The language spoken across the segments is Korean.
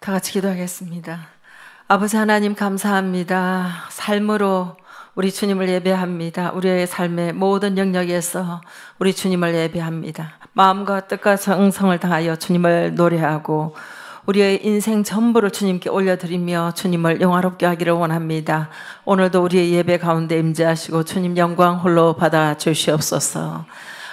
다 같이 기도하겠습니다. 아버지 하나님 감사합니다. 삶으로 우리 주님을 예배합니다. 우리의 삶의 모든 영역에서 우리 주님을 예배합니다. 마음과 뜻과 정성을 다하여 주님을 노래하고 우리의 인생 전부를 주님께 올려드리며 주님을 영화롭게 하기를 원합니다. 오늘도 우리의 예배 가운데 임재하시고 주님 영광 홀로 받아 주시옵소서.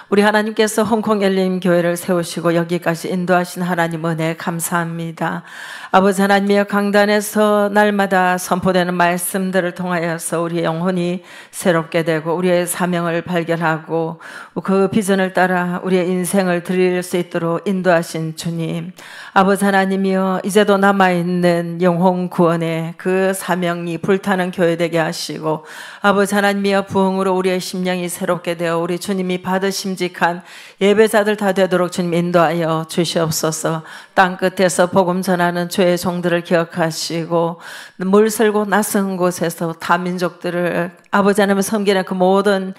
우리 하나님께서 홍콩 엘림 교회를 세우시고 여기까지 인도하신 하나님 은혜 감사합니다. 아버지 하나님의 강단에서 날마다 선포되는 말씀들을 통하여서 우리의 영혼이 새롭게 되고 우리의 사명을 발견하고 그 비전을 따라 우리의 인생을 드릴 수 있도록 인도하신 주님, 아버지 하나님이여, 이제도 남아있는 영혼 구원의 그 사명이 불타는 교회 되게 하시고, 아버지 하나님이여, 부흥으로 우리의 심령이 새롭게 되어 우리 주님이 받으심직한 예배자들 다 되도록 주님 인도하여 주시옵소서. 땅끝에서 복음 전하는 주의 종들을 기억하시고 물설고 낯선 곳에서 다민족들을 아버지 하나님 섬기는 그 모든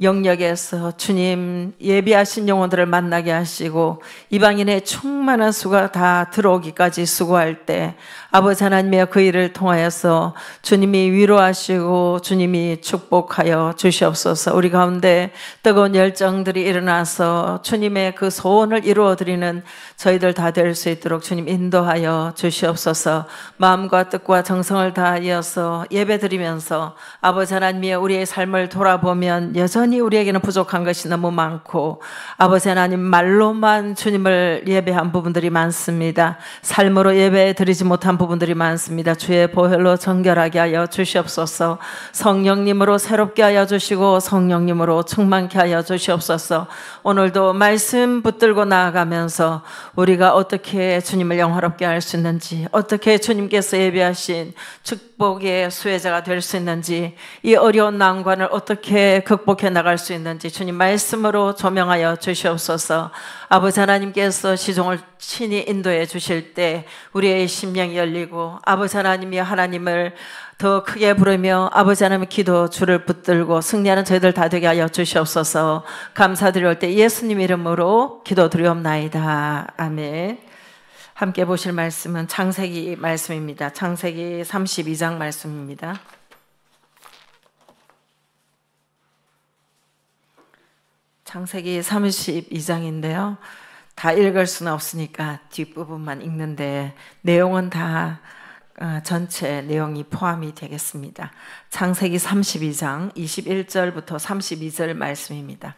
영역에서 주님 예비하신 영혼들을 만나게 하시고 이방인의 충만한 수가 다 들어오기까지 수고할 때 아버지 하나님의 그 일을 통하여서 주님이 위로하시고 주님이 축복하여 주시옵소서. 우리 가운데 뜨거운 열정들이 일어나서 주님의 그 소원을 이루어드리는 저희들 다 될 수 있도록 주님 인도하여 주시옵소서. 마음과 뜻과 정성을 다하여서 예배드리면서 아버지 하나님의 우리의 삶을 돌아보면 여전히 우리에게는 부족한 것이 너무 많고 아버지 하나님 말로만 주님을 예배한 부분들이 많습니다. 삶으로 예배드리지 못한 부분들이 많습니다. 주의 보혈로 정결하게 하여 주시옵소서. 성령님으로 새롭게 하여 주시고 성령님으로 충만케 하여 주시옵소서. 오늘도 말씀 붙들고 나아가면서 우리가 어떻게 주님을 영화롭게 할 수 있는지, 어떻게 주님께서 예비하신 축복의 수혜자가 될 수 있는지, 이 어려운 난관을 어떻게 극복해 나갈 수 있는지 주님 말씀으로 조명하여 주시옵소서. 아버지 하나님께서 시종을 친히 인도해 주실 때 우리의 심령이 열리고 아버지 하나님이 하나님을 더 크게 부르며 아버지 하나님의 기도 줄을 붙들고 승리하는 저희들 다 되게 하여 주시옵소서. 감사드릴 때 예수님 이름으로 기도드리옵나이다. 아멘. 함께 보실 말씀은 창세기 말씀입니다. 창세기 32장 말씀입니다. 창세기 32장인데요. 다 읽을 수는 없으니까 뒷부분만 읽는데 내용은 다 전체 내용이 포함이 되겠습니다. 창세기 32장 21절부터 32절 말씀입니다.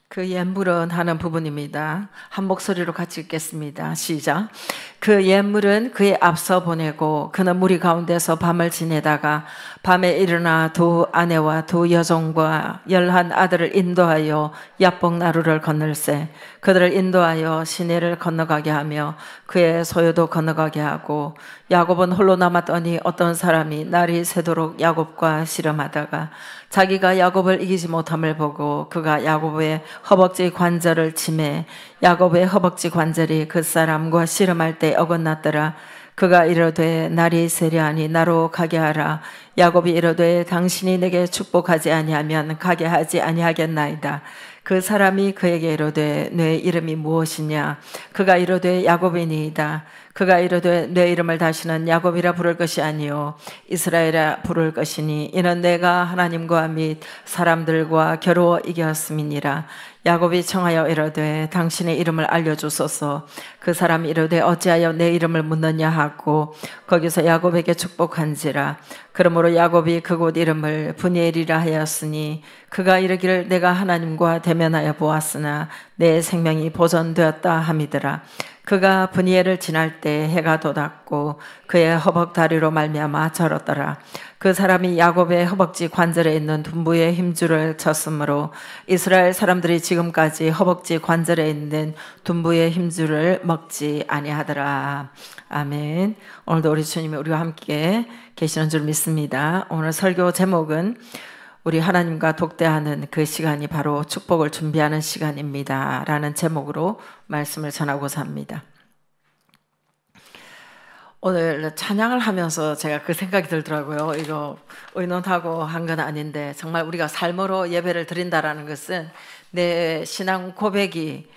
그 옛물은 하는 부분입니다. 한 목소리로 같이 읽겠습니다. 시작. 그 옛물은 그의 앞서 보내고 그는 무리 가운데서 밤을 지내다가 밤에 일어나 두 아내와 두 여종과 11 아들을 인도하여 야복 나루를 건널세 그들을 인도하여 시내를 건너가게 하며 그의 소유도 건너가게 하고 야곱은 홀로 남았더니 어떤 사람이 날이 새도록 야곱과 씨름하다가 자기가 야곱을 이기지 못함을 보고 그가 야곱의 허벅지 관절을 치매 야곱의 허벅지 관절이 그 사람과 씨름할 때 어긋났더라. 그가 이르되 날이 세려하니 나로 가게 하라. 야곱이 이르되 당신이 내게 축복하지 아니하면 가게 하지 아니하겠나이다. 그 사람이 그에게 이르되 내 이름이 무엇이냐? 그가 이르되 야곱이니이다. 그가 이르되 내 이름을 다시는 야곱이라 부를 것이 아니요 이스라엘이라 부를 것이니 이는 내가 하나님과 및 사람들과 겨루어 이겼음이니라. 야곱이 청하여 이르되 당신의 이름을 알려주소서. 그 사람이 이르되 어찌하여 내 이름을 묻느냐 하고 거기서 야곱에게 축복한지라. 그러므로 야곱이 그곳 이름을 브니엘이라 하였으니 그가 이르기를 내가 하나님과 대면하여 보았으나 내 생명이 보존되었다 함이더라. 그가 브니엘을 지날 때 해가 돋았고 그의 허벅 다리로 말미암아 절었더라. 그 사람이 야곱의 허벅지 관절에 있는 둔부의 힘줄을 쳤으므로 이스라엘 사람들이 지금까지 허벅지 관절에 있는 둔부의 힘줄을 먹지 아니하더라. 아멘. 오늘도 우리 주님이 우리와 함께 계시는 줄 믿습니다. 오늘 설교 제목은 우리 하나님과 독대하는 그 시간이 바로 축복을 준비하는 시간입니다. 라는 제목으로 말씀을 전하고자 합니다. 오늘 찬양을 하면서 제가 그 생각이 들더라고요. 이거 의논하고 한 건 아닌데 정말 우리가 삶으로 예배를 드린다라는 것은 내 신앙 고백이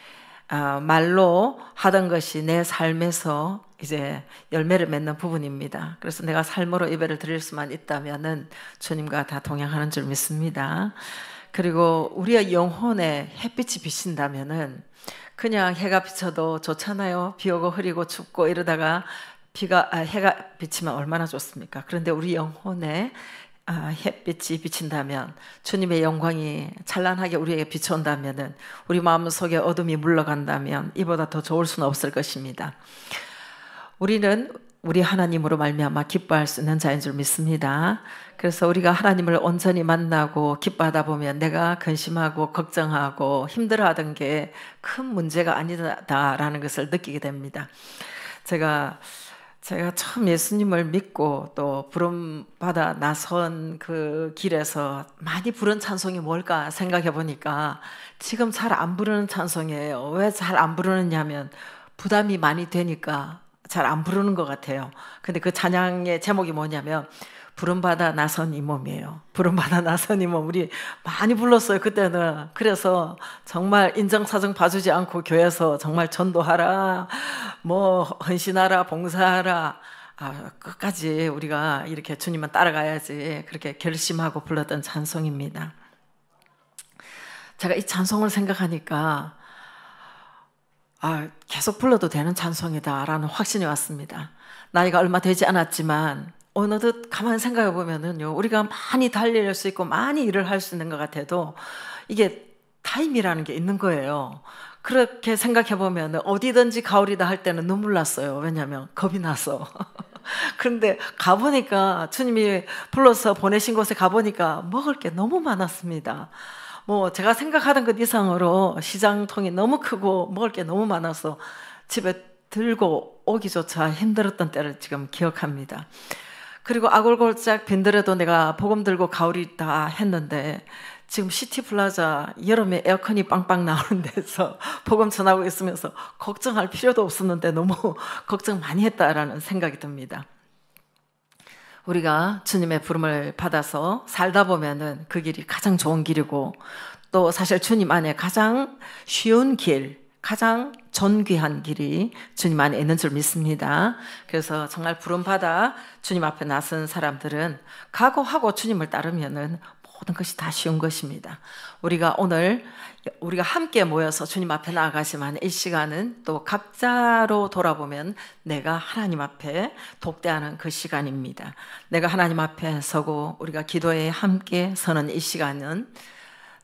말로 하던 것이 내 삶에서 이제 열매를 맺는 부분입니다. 그래서 내가 삶으로 예배를 드릴 수만 있다면은 주님과 다 동행하는 줄 믿습니다. 그리고 우리의 영혼에 햇빛이 비친다면은 그냥 해가 비쳐도 좋잖아요. 비 오고 흐리고 춥고 이러다가 해가 비치면 얼마나 좋습니까? 그런데 우리 영혼에 햇빛이 비친다면, 주님의 영광이 찬란하게 우리에게 비춰온다면은, 우리 마음속에 어둠이 물러간다면 이보다 더 좋을 수는 없을 것입니다. 우리는 우리 하나님으로 말미암아 기뻐할 수 있는 자인 줄 믿습니다. 그래서 우리가 하나님을 온전히 만나고 기뻐하다 보면 내가 근심하고 걱정하고 힘들어하던 게 큰 문제가 아니다라는 것을 느끼게 됩니다. 제가 처음 예수님을 믿고 또 부름받아 나선 그 길에서 많이 부른 찬송이 뭘까 생각해 보니까 지금 잘 안 부르는 찬송이에요. 왜 잘 안 부르느냐면 부담이 많이 되니까 잘 안 부르는 것 같아요. 근데 그 찬양의 제목이 뭐냐면 부름받아 나선 이 몸이에요. 부름받아 나선 이 몸. 우리 많이 불렀어요, 그때는. 그래서 정말 인정사정 봐주지 않고 교회에서 정말 전도하라, 뭐 헌신하라, 봉사하라, 끝까지 우리가 이렇게 주님만 따라가야지, 그렇게 결심하고 불렀던 찬송입니다. 제가 이 찬송을 생각하니까 계속 불러도 되는 찬송이다라는 확신이 왔습니다. 나이가 얼마 되지 않았지만 어느덧 가만히 생각해 보면은요, 우리가 많이 달릴 수 있고 많이 일을 할 수 있는 것 같아도 이게 타임이라는 게 있는 거예요. 그렇게 생각해 보면 어디든지 가오리다 할 때는 눈물 났어요. 왜냐하면 겁이 나서. 그런데 가보니까, 주님이 불러서 보내신 곳에 가보니까 먹을 게 너무 많았습니다. 뭐 제가 생각하던 것 이상으로 시장통이 너무 크고 먹을 게 너무 많아서 집에 들고 오기조차 힘들었던 때를 지금 기억합니다. 그리고 아골골짝 빈들에도 내가 복음 들고 가오리다 했는데, 지금 시티플라자 여름에 에어컨이 빵빵 나오는 데서 복음 전하고 있으면서 걱정할 필요도 없었는데 너무 걱정 많이 했다라는 생각이 듭니다. 우리가 주님의 부름을 받아서 살다 보면은 그 길이 가장 좋은 길이고, 또 사실 주님 안에 가장 쉬운 길, 가장 존귀한 길이 주님 안에 있는 줄 믿습니다. 그래서 정말 부름받아 주님 앞에 나선 사람들은 각오하고 주님을 따르면은 모든 것이 다 쉬운 것입니다. 우리가 오늘 함께 모여서 주님 앞에 나아가지만 이 시간은 또 각자로 돌아보면 내가 하나님 앞에 독대하는 그 시간입니다. 내가 하나님 앞에 서고 우리가 기도에 함께 서는 이 시간은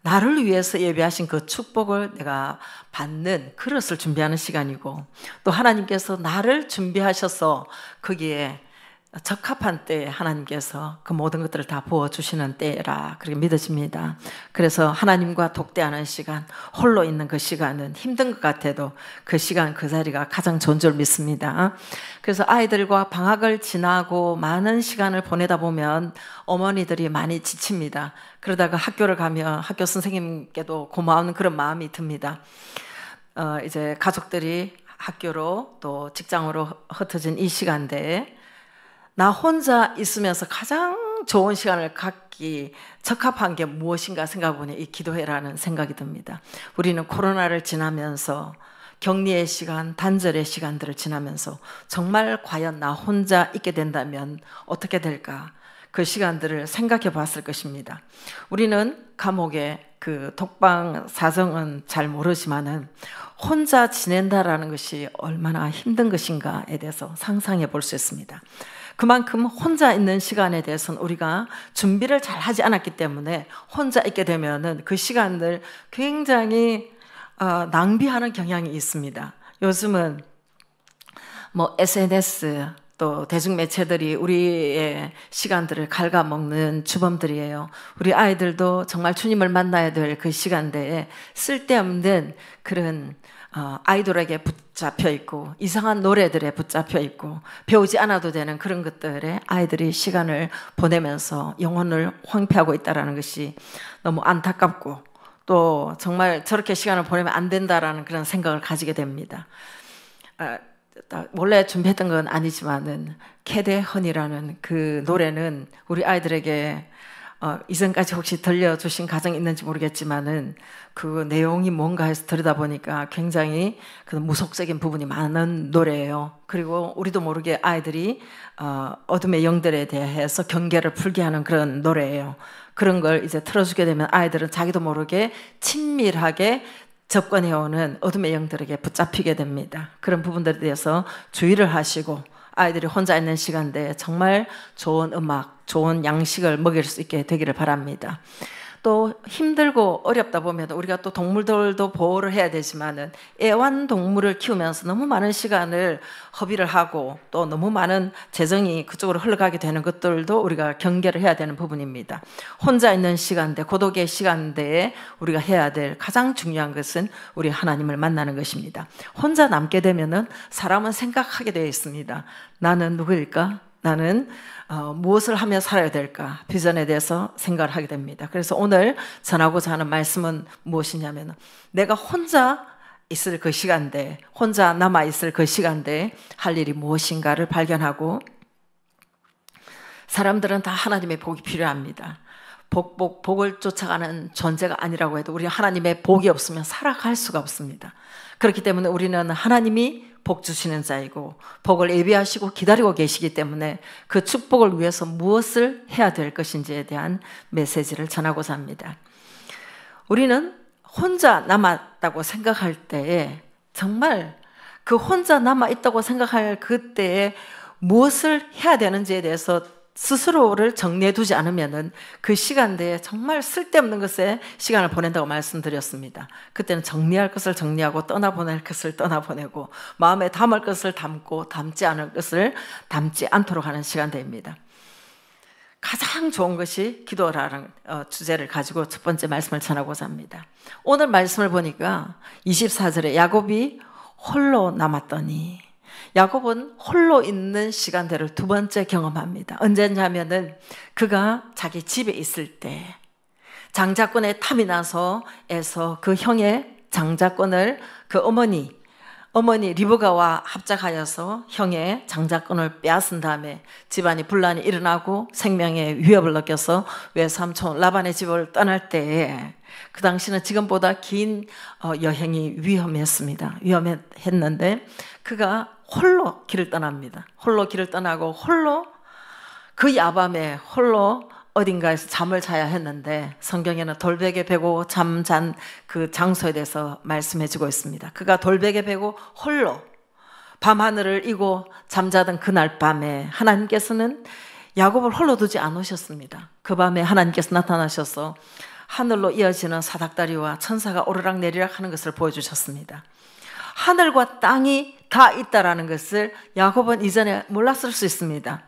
나를 위해서 예배하신 그 축복을 내가 받는 그릇을 준비하는 시간이고, 또 하나님께서 나를 준비하셔서 거기에 적합한 때에 하나님께서 그 모든 것들을 다 부어주시는 때라 그렇게 믿어집니다. 그래서 하나님과 독대하는 시간, 홀로 있는 그 시간은 힘든 것 같아도 그 시간, 그 자리가 가장 좋은 줄 믿습니다. 그래서 아이들과 방학을 지나고 많은 시간을 보내다 보면 어머니들이 많이 지칩니다. 그러다가 학교를 가면 학교 선생님께도 고마운 그런 마음이 듭니다. 이제 가족들이 학교로 또 직장으로 흩어진 이 시간대에 나 혼자 있으면서 가장 좋은 시간을 갖기 적합한 게 무엇인가 생각해보니 이 기도회라는 생각이 듭니다. 우리는 코로나를 지나면서 격리의 시간, 단절의 시간들을 지나면서 정말 과연 나 혼자 있게 된다면 어떻게 될까? 그 시간들을 생각해 봤을 것입니다. 우리는 감옥의 그 독방 사정은 잘 모르지만은 혼자 지낸다라는 것이 얼마나 힘든 것인가에 대해서 상상해 볼 수 있습니다. 그만큼 혼자 있는 시간에 대해서는 우리가 준비를 잘 하지 않았기 때문에 혼자 있게 되면은 그 시간을 굉장히 낭비하는 경향이 있습니다. 요즘은 뭐 SNS 또 대중매체들이 우리의 시간들을 갉아먹는 주범들이에요. 우리 아이들도 정말 주님을 만나야 될 그 시간대에 쓸데없는 그런 아이돌에게 붙잡혀 있고 이상한 노래들에 붙잡혀 있고 배우지 않아도 되는 그런 것들에 아이들이 시간을 보내면서 영혼을 황폐하고 있다는 것이 너무 안타깝고, 또 정말 저렇게 시간을 보내면 안 된다라는 그런 생각을 가지게 됩니다. 원래 준비했던 건 아니지만은 캐대헌이라는 그 노래는 우리 아이들에게 이전까지 혹시 들려주신 가정이 있는지 모르겠지만은 그 내용이 뭔가 해서 들여다보니까 굉장히 그 무속적인 부분이 많은 노래예요. 그리고 우리도 모르게 아이들이 어둠의 영들에 대해서 경계를 풀게 하는 그런 노래예요. 그런 걸 이제 틀어주게 되면 아이들은 자기도 모르게 친밀하게 접근해오는 어둠의 영들에게 붙잡히게 됩니다. 그런 부분들에 대해서 주의를 하시고 아이들이 혼자 있는 시간대에 정말 좋은 음악, 좋은 양식을 먹일 수 있게 되기를 바랍니다. 또 힘들고 어렵다 보면 우리가 또 동물들도 보호를 해야 되지만은 애완동물을 키우면서 너무 많은 시간을 허비를 하고 또 너무 많은 재정이 그쪽으로 흘러가게 되는 것들도 우리가 경계를 해야 되는 부분입니다. 혼자 있는 시간대, 고독의 시간대에 우리가 해야 될 가장 중요한 것은 우리 하나님을 만나는 것입니다. 혼자 남게 되면은 사람은 생각하게 되어 있습니다. 나는 누구일까? 나는 무엇을 하며 살아야 될까? 비전에 대해서 생각을 하게 됩니다. 그래서 오늘 전하고자 하는 말씀은 무엇이냐면 내가 혼자 있을 그 시간대, 혼자 남아있을 그 시간대에 할 일이 무엇인가를 발견하고 사람들은 다 하나님의 복이 필요합니다. 복을 쫓아가는 존재가 아니라고 해도 우리 하나님의 복이 없으면 살아갈 수가 없습니다. 그렇기 때문에 우리는 하나님이 복 주시는 자이고 복을 예비하시고 기다리고 계시기 때문에 그 축복을 위해서 무엇을 해야 될 것인지에 대한 메시지를 전하고자 합니다. 우리는 혼자 남았다고 생각할 때에 정말 그 혼자 남아있다고 생각할 그때에 무엇을 해야 되는지에 대해서 스스로를 정리해 두지 않으면은 그 시간대에 정말 쓸데없는 것에 시간을 보낸다고 말씀드렸습니다. 그때는 정리할 것을 정리하고 떠나보낼 것을 떠나보내고 마음에 담을 것을 담고 담지 않을 것을 담지 않도록 하는 시간대입니다. 가장 좋은 것이 기도라는 주제를 가지고 첫 번째 말씀을 전하고자 합니다. 오늘 말씀을 보니까 24절에 야곱이 홀로 남았더니 야곱은 홀로 있는 시간대를 두 번째 경험합니다. 언제냐면은 그가 자기 집에 있을 때 장자권에 탐이 나서 그 형의 장자권을 그 어머니 리브가와 합작하여서 형의 장자권을 빼앗은 다음에 집안이 분란이 일어나고 생명의 위협을 느껴서 외삼촌 라반의 집을 떠날 때에 그 당시는 지금보다 긴 여행이 위험했는데 그가 홀로 길을 떠납니다. 홀로 길을 떠나고 홀로 그 야밤에 홀로 어딘가에서 잠을 자야 했는데 성경에는 돌베개 베고 잠잔 그 장소에 대해서 말씀해주고 있습니다. 그가 돌베개 베고 홀로 밤하늘을 이고 잠자던 그날 밤에 하나님께서는 야곱을 홀로 두지 않으셨습니다. 그 밤에 하나님께서 나타나셔서 하늘로 이어지는 사닥다리와 천사가 오르락 내리락 하는 것을 보여주셨습니다. 하늘과 땅이 다 있다라는 것을 야곱은 이전에 몰랐을 수 있습니다.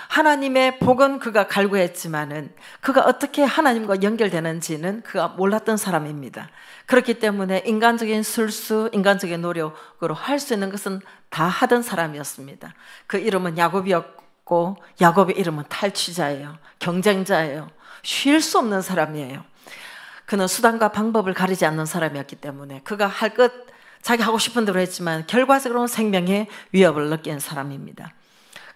하나님의 복은 그가 갈구했지만은 그가 어떻게 하나님과 연결되는지는 그가 몰랐던 사람입니다. 그렇기 때문에 인간적인 술수, 인간적인 노력으로 할 수 있는 것은 다 하던 사람이었습니다. 그 이름은 야곱이었고 야곱의 이름은 탈취자예요. 경쟁자예요. 쉴 수 없는 사람이에요. 그는 수단과 방법을 가리지 않는 사람이었기 때문에 그가 할 것 자기 하고 싶은 대로 했지만 결과적으로는 생명의 위협을 느낀 사람입니다.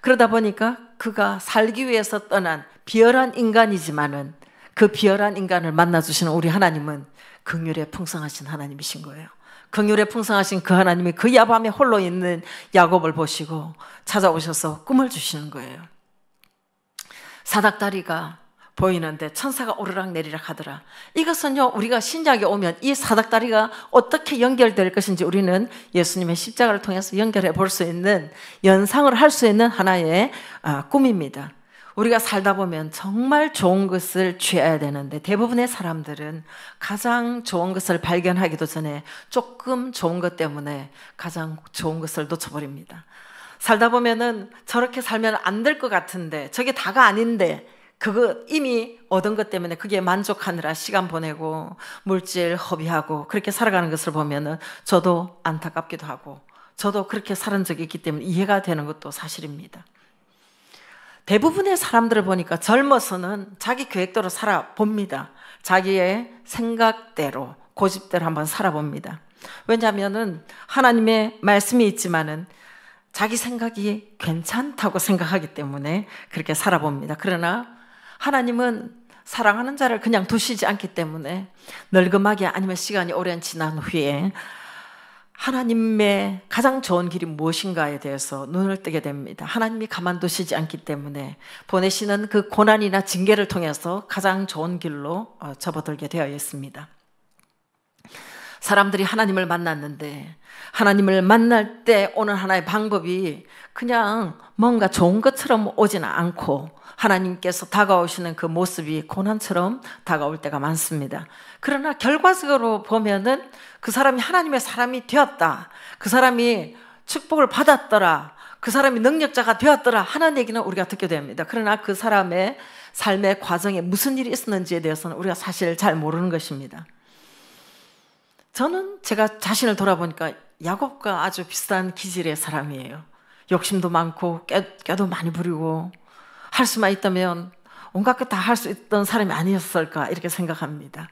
그러다 보니까 그가 살기 위해서 떠난 비열한 인간이지만은 그 비열한 인간을 만나주시는 우리 하나님은 긍휼에 풍성하신 하나님이신 거예요. 긍휼에 풍성하신 그 하나님이 그 야밤에 홀로 있는 야곱을 보시고 찾아오셔서 꿈을 주시는 거예요. 사닥다리가 보이는데 천사가 오르락 내리락 하더라. 이것은요, 우리가 신약에 오면 이 사닥다리가 어떻게 연결될 것인지 우리는 예수님의 십자가를 통해서 연결해 볼 수 있는, 연상을 할 수 있는 하나의 꿈입니다. 우리가 살다 보면 정말 좋은 것을 취해야 되는데 대부분의 사람들은 가장 좋은 것을 발견하기도 전에 조금 좋은 것 때문에 가장 좋은 것을 놓쳐버립니다. 살다 보면은 저렇게 살면 안 될 것 같은데 저게 다가 아닌데 그거 이미 얻은 것 때문에 그게 만족하느라 시간 보내고 물질 허비하고 그렇게 살아가는 것을 보면은 저도 안타깝기도 하고 저도 그렇게 살은 적이 있기 때문에 이해가 되는 것도 사실입니다. 대부분의 사람들을 보니까 젊어서는 자기 계획대로 살아봅니다. 자기의 생각대로 고집대로 한번 살아봅니다. 왜냐하면은 하나님의 말씀이 있지만은 자기 생각이 괜찮다고 생각하기 때문에 그렇게 살아봅니다. 그러나 하나님은 사랑하는 자를 그냥 두시지 않기 때문에 늙음하게 아니면 시간이 오랜 지난 후에 하나님의 가장 좋은 길이 무엇인가에 대해서 눈을 뜨게 됩니다. 하나님이 가만두시지 않기 때문에 보내시는 그 고난이나 징계를 통해서 가장 좋은 길로 접어들게 되어 있습니다. 사람들이 하나님을 만났는데 하나님을 만날 때 오는 하나의 방법이 그냥 뭔가 좋은 것처럼 오지는 않고 하나님께서 다가오시는 그 모습이 고난처럼 다가올 때가 많습니다. 그러나 결과적으로 보면은 그 사람이 하나님의 사람이 되었다, 그 사람이 축복을 받았더라, 그 사람이 능력자가 되었더라 하는 얘기는 우리가 듣게 됩니다. 그러나 그 사람의 삶의 과정에 무슨 일이 있었는지에 대해서는 우리가 사실 잘 모르는 것입니다. 저는 제가 자신을 돌아보니까 야곱과 아주 비슷한 기질의 사람이에요. 욕심도 많고 꾀도 많이 부리고 할 수만 있다면 온갖 것 다 할 수 있던 사람이 아니었을까 이렇게 생각합니다.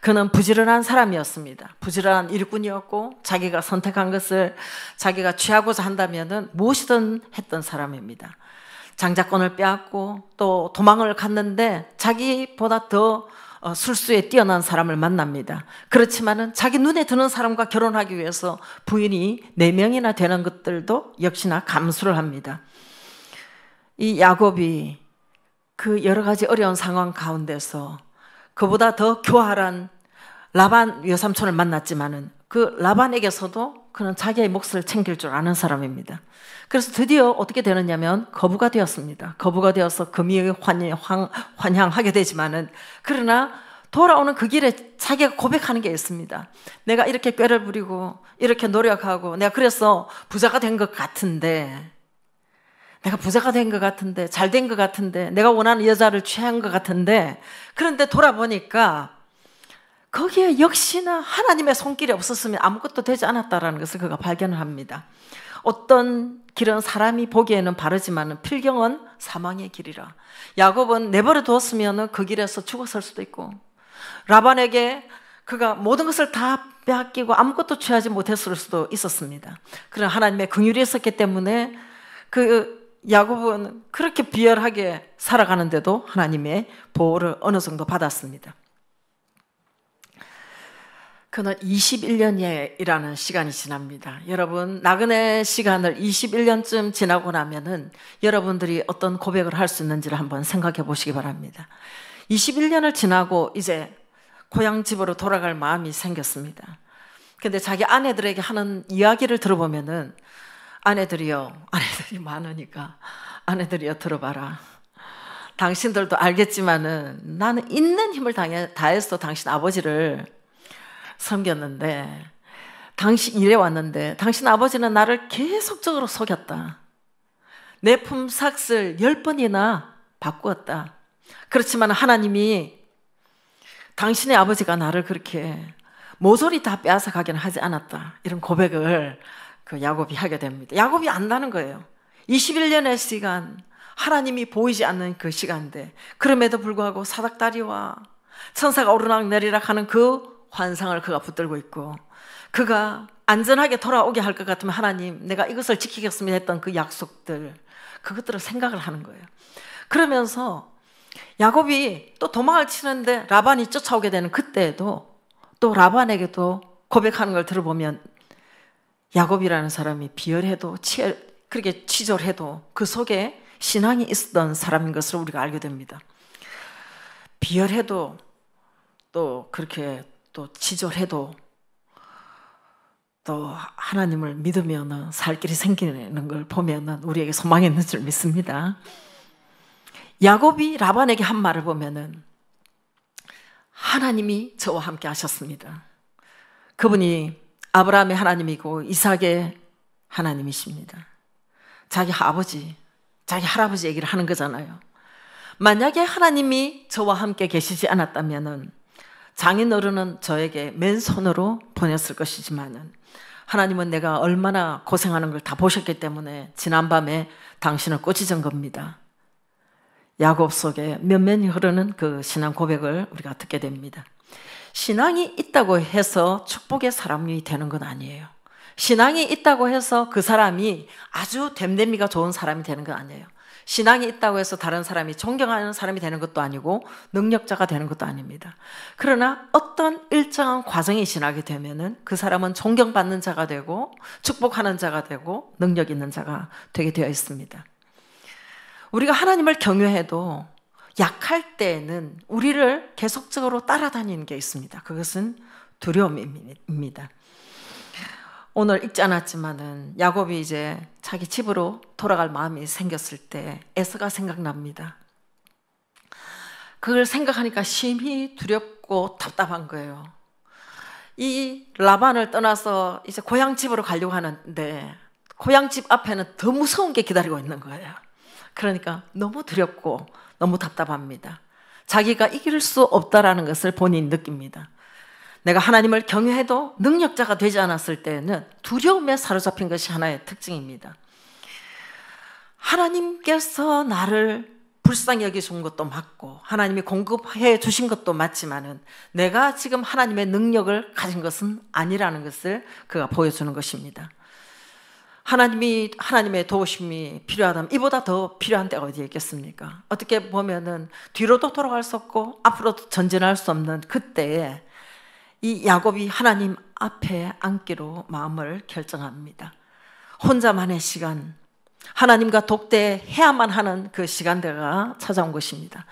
그는 부지런한 사람이었습니다. 부지런한 일꾼이었고 자기가 선택한 것을 자기가 취하고자 한다면 무엇이든 했던 사람입니다. 장자권을 빼앗고 또 도망을 갔는데 자기보다 더 술수에 뛰어난 사람을 만납니다. 그렇지만은 자기 눈에 드는 사람과 결혼하기 위해서 부인이 4명이나 되는 것들도 역시나 감수를 합니다. 이 야곱이 그 여러 가지 어려운 상황 가운데서 그보다 더 교활한 라반 외삼촌을 만났지만은 그 라반에게서도 그는 자기의 몫을 챙길 줄 아는 사람입니다. 그래서 드디어 어떻게 되느냐면 거부가 되었습니다. 거부가 되어서 금이 환향하게 되지만은 그러나 돌아오는 그 길에 자기가 고백하는 게 있습니다. 내가 이렇게 꾀를 부리고 이렇게 노력하고 내가 그래서 부자가 된 것 같은데, 내가 부자가 된 것 같은데, 잘 된 것 같은데, 내가 원하는 여자를 취한 것 같은데, 그런데 돌아보니까 거기에 역시나 하나님의 손길이 없었으면 아무것도 되지 않았다라는 것을 그가 발견을 합니다. 어떤 길은 사람이 보기에는 바르지만 필경은 사망의 길이라. 야곱은 내버려 두었으면 그 길에서 죽었을 수도 있고, 라반에게 그가 모든 것을 다 빼앗기고 아무것도 취하지 못했을 수도 있었습니다. 그러나 하나님의 긍휼이 있었기 때문에 그 야곱은 그렇게 비열하게 살아가는데도 하나님의 보호를 어느 정도 받았습니다. 그는 21년이라는 시간이 지납니다. 여러분, 나그네 시간을 21년쯤 지나고 나면은 여러분들이 어떤 고백을 할 수 있는지를 한번 생각해 보시기 바랍니다. 21년을 지나고 이제 고향 집으로 돌아갈 마음이 생겼습니다. 근데 자기 아내들에게 하는 이야기를 들어보면은 아내들이 많으니까 아내들이여 들어봐라. 당신들도 알겠지만은 나는 있는 힘을 다해서 당신 아버지를 섬겼는데, 당신 일해 왔는데 당신 아버지는 나를 계속적으로 속였다. 내 품삯을 10번이나 바꾸었다. 그렇지만 하나님이 당신의 아버지가 나를 그렇게 모조리 다 빼앗아 가기는 하지 않았다. 이런 고백을 그 야곱이 하게 됩니다. 야곱이 안다는 거예요. 21년의 시간, 하나님이 보이지 않는 그 시간인데 그럼에도 불구하고 사닥다리와 천사가 오르락내리락 하는 그 환상을 그가 붙들고 있고, 그가 안전하게 돌아오게 할 것 같으면 하나님 내가 이것을 지키겠습니다 했던 그 약속들, 그것들을 생각을 하는 거예요. 그러면서 야곱이 또 도망을 치는데 라반이 쫓아오게 되는 그때에도 또 라반에게도 고백하는 걸 들어보면 야곱이라는 사람이 비열해도 그렇게 치졸해도 그 속에 신앙이 있었던 사람인 것을 우리가 알게 됩니다. 비열해도 또 그렇게 또 치졸해도 또 하나님을 믿으면 살 길이 생기는 걸 보면 우리에게 소망이 있는 줄 믿습니다. 야곱이 라반에게 한 말을 보면은 하나님이 저와 함께 하셨습니다. 그분이 아브라함의 하나님이고 이삭의 하나님이십니다. 자기 아버지, 자기 할아버지 얘기를 하는 거잖아요. 만약에 하나님이 저와 함께 계시지 않았다면은 장인어른은 저에게 맨손으로 보냈을 것이지만은 하나님은 내가 얼마나 고생하는 걸 다 보셨기 때문에 지난밤에 당신을 꼬지전 겁니다. 야곱 속에 면면이 흐르는 그 신앙 고백을 우리가 듣게 됩니다. 신앙이 있다고 해서 축복의 사람이 되는 건 아니에요. 신앙이 있다고 해서 그 사람이 아주 됨됨이가 좋은 사람이 되는 건 아니에요. 신앙이 있다고 해서 다른 사람이 존경하는 사람이 되는 것도 아니고 능력자가 되는 것도 아닙니다. 그러나 어떤 일정한 과정이 지나게 되면은 그 사람은 존경받는 자가 되고 축복하는 자가 되고 능력 있는 자가 되게 되어 있습니다. 우리가 하나님을 경외해도 약할 때에는 우리를 계속적으로 따라다니는 게 있습니다. 그것은 두려움입니다. 오늘 읽지 않았지만은 야곱이 이제 자기 집으로 돌아갈 마음이 생겼을 때 에서가 생각납니다. 그걸 생각하니까 심히 두렵고 답답한 거예요. 이 라반을 떠나서 이제 고향 집으로 가려고 하는데 고향 집 앞에는 더 무서운 게 기다리고 있는 거예요. 그러니까 너무 두렵고 너무 답답합니다. 자기가 이길 수 없다라는 것을 본인이 느낍니다. 내가 하나님을 경외해도 능력자가 되지 않았을 때는 두려움에 사로잡힌 것이 하나의 특징입니다. 하나님께서 나를 불쌍히 여기신 것도 맞고 하나님이 공급해 주신 것도 맞지만은 내가 지금 하나님의 능력을 가진 것은 아니라는 것을 그가 보여주는 것입니다. 하나님의 도우심이 필요하다면 이보다 더 필요한 때가 어디에 있겠습니까? 어떻게 보면은 뒤로도 돌아갈 수 없고 앞으로도 전진할 수 없는 그때에 이 야곱이 하나님 앞에 앉기로 마음을 결정합니다. 혼자만의 시간, 하나님과 독대해야만 하는 그 시간대가 찾아온 것입니다.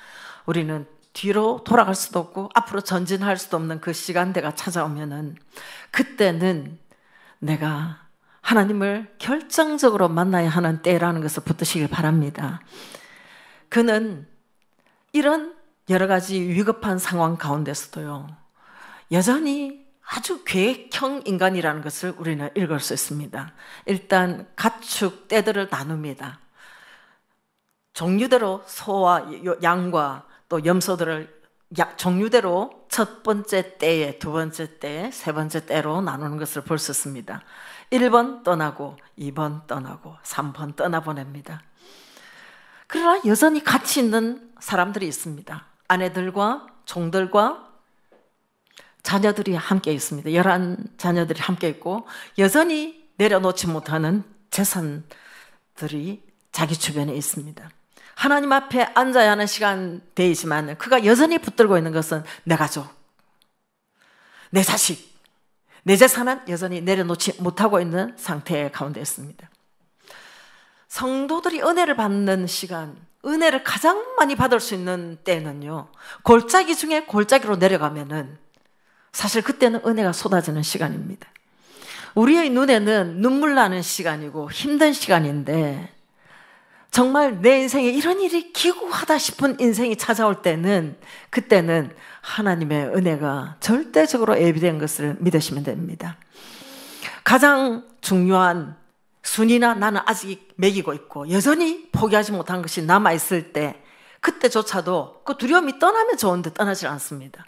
우리는 뒤로 돌아갈 수도 없고 앞으로 전진할 수도 없는 그 시간대가 찾아오면은 그때는 내가 하나님을 결정적으로 만나야 하는 때라는 것을 붙드시길 바랍니다. 그는 이런 여러 가지 위급한 상황 가운데서도요, 여전히 아주 계획형 인간이라는 것을 우리는 읽을 수 있습니다. 일단 가축 떼들을 나눕니다. 종류대로 소와 양과 또 염소들을 종류대로 첫 번째 때에, 두 번째 때에, 세 번째 때로 나누는 것을 볼 수 있습니다. 1번 떠나고 2번 떠나고 3번 떠나보냅니다. 그러나 여전히 같이 있는 사람들이 있습니다. 아내들과 종들과 자녀들이 함께 있습니다. 11자녀들이 함께 있고 여전히 내려놓지 못하는 재산들이 자기 주변에 있습니다. 하나님 앞에 앉아야 하는 시간대이지만 그가 여전히 붙들고 있는 것은 내 가족, 내 자식, 내 재산은 여전히 내려놓지 못하고 있는 상태 가운데 있습니다. 성도들이 은혜를 받는 시간, 은혜를 가장 많이 받을 수 있는 때는요, 골짜기 중에 골짜기로 내려가면은 사실 그때는 은혜가 쏟아지는 시간입니다. 우리의 눈에는 눈물 나는 시간이고 힘든 시간인데 정말 내 인생에 이런 일이 기구하다 싶은 인생이 찾아올 때는 그때는 하나님의 은혜가 절대적으로 예비된 것을 믿으시면 됩니다. 가장 중요한 순위나 나는 아직 매기고 있고 여전히 포기하지 못한 것이 남아있을 때 그때조차도 그 두려움이 떠나면 좋은데 떠나질 않습니다.